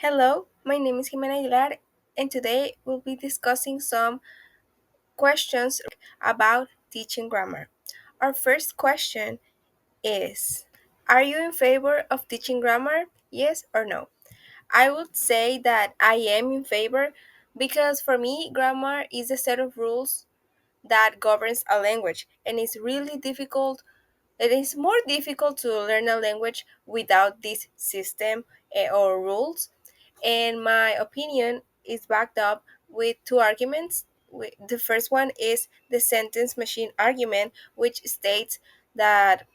Hello, my name is Jimena Aguilar, and today we'll be discussing some questions about teaching grammar. Our first question is: are you in favor of teaching grammar? Yes or no? I would say that I am in favor because for me, grammar is a set of rules that governs a language, and it's really difficult. It is more difficult to learn a language without this system or rules, and my opinion is backed up with two arguments. The first one is the sentence machine argument, which states that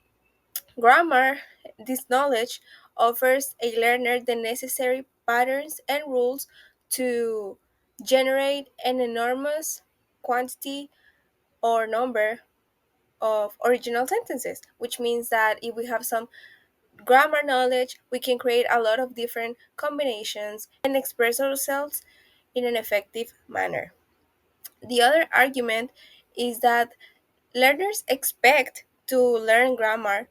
grammar, this knowledge, offers a learner the necessary patterns and rules to generate an enormous quantity or number of original sentences, which means that if we have some grammar knowledge, we can create a lot of different combinations and express ourselves in an effective manner. The other argument is that learners expect to learn grammar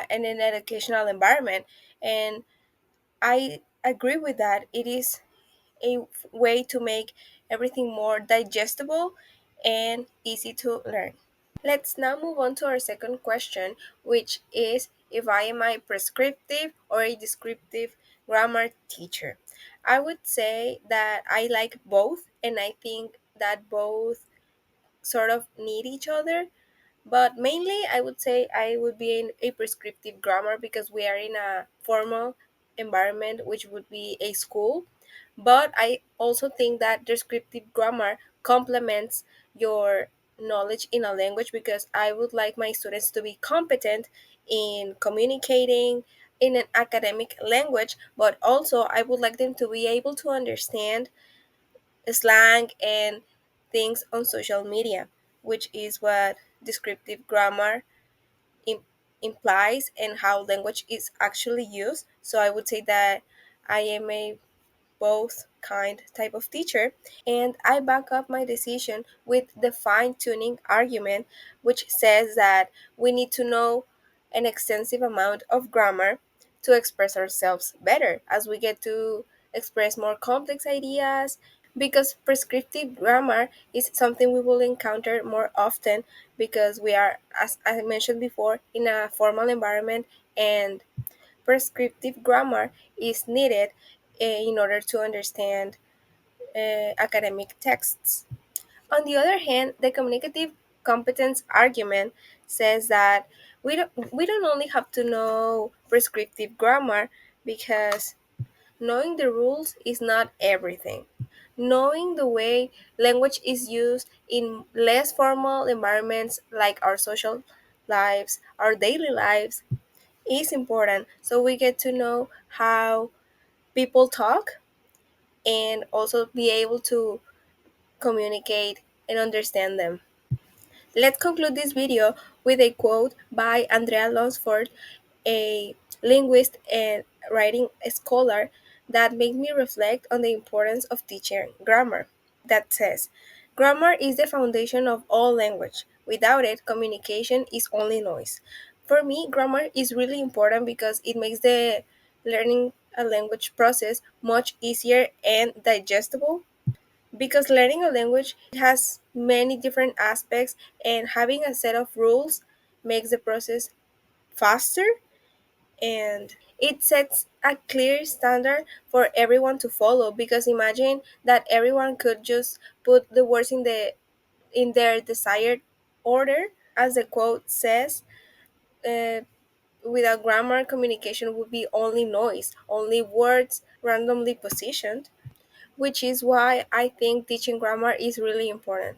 in an educational environment, and I agree with that. It is a way to make everything more digestible and easy to learn. Let's now move on to our second question, which is if I am a prescriptive or a descriptive grammar teacher. I would say that I like both, and I think that both sort of need each other. But mainly, I would say I would be in a prescriptive grammar because we are in a formal environment, which would be a school. But I also think that descriptive grammar complements your knowledge in a language because I would like my students to be competent in communicating in an academic language, but also I would like them to be able to understand slang and things on social media, which is what descriptive grammar im- implies and how language is actually used. So I would say that I am a both kind type of teacher, and I back up my decision with the fine tuning argument, which says that we need to know an extensive amount of grammar to express ourselves better as we get to express more complex ideas, because prescriptive grammar is something we will encounter more often because we are, as I mentioned before, in a formal environment, and prescriptive grammar is needed in order to understand academic texts. On the other hand, the communicative competence argument says that we don't only have to know prescriptive grammar because knowing the rules is not everything. Knowing the way language is used in less formal environments like our social lives, our daily lives, is important. So we get to know how people talk and also be able to communicate and understand them. Let's conclude this video with a quote by Andrea Lunsford, a linguist and writing scholar, that made me reflect on the importance of teaching grammar. That says, grammar is the foundation of all language. Without it, communication is only noise. For me, grammar is really important because it makes the learning a language process much easier and digestible, because learning a language has many different aspects, and having a set of rules makes the process faster, and it sets a clear standard for everyone to follow, because imagine that everyone could just put the words in their desired order, as the quote says. uh, Without grammar, communication would be only noise, only words randomly positioned, which is why I think teaching grammar is really important.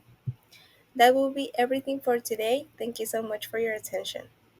That will be everything for today. Thank you so much for your attention.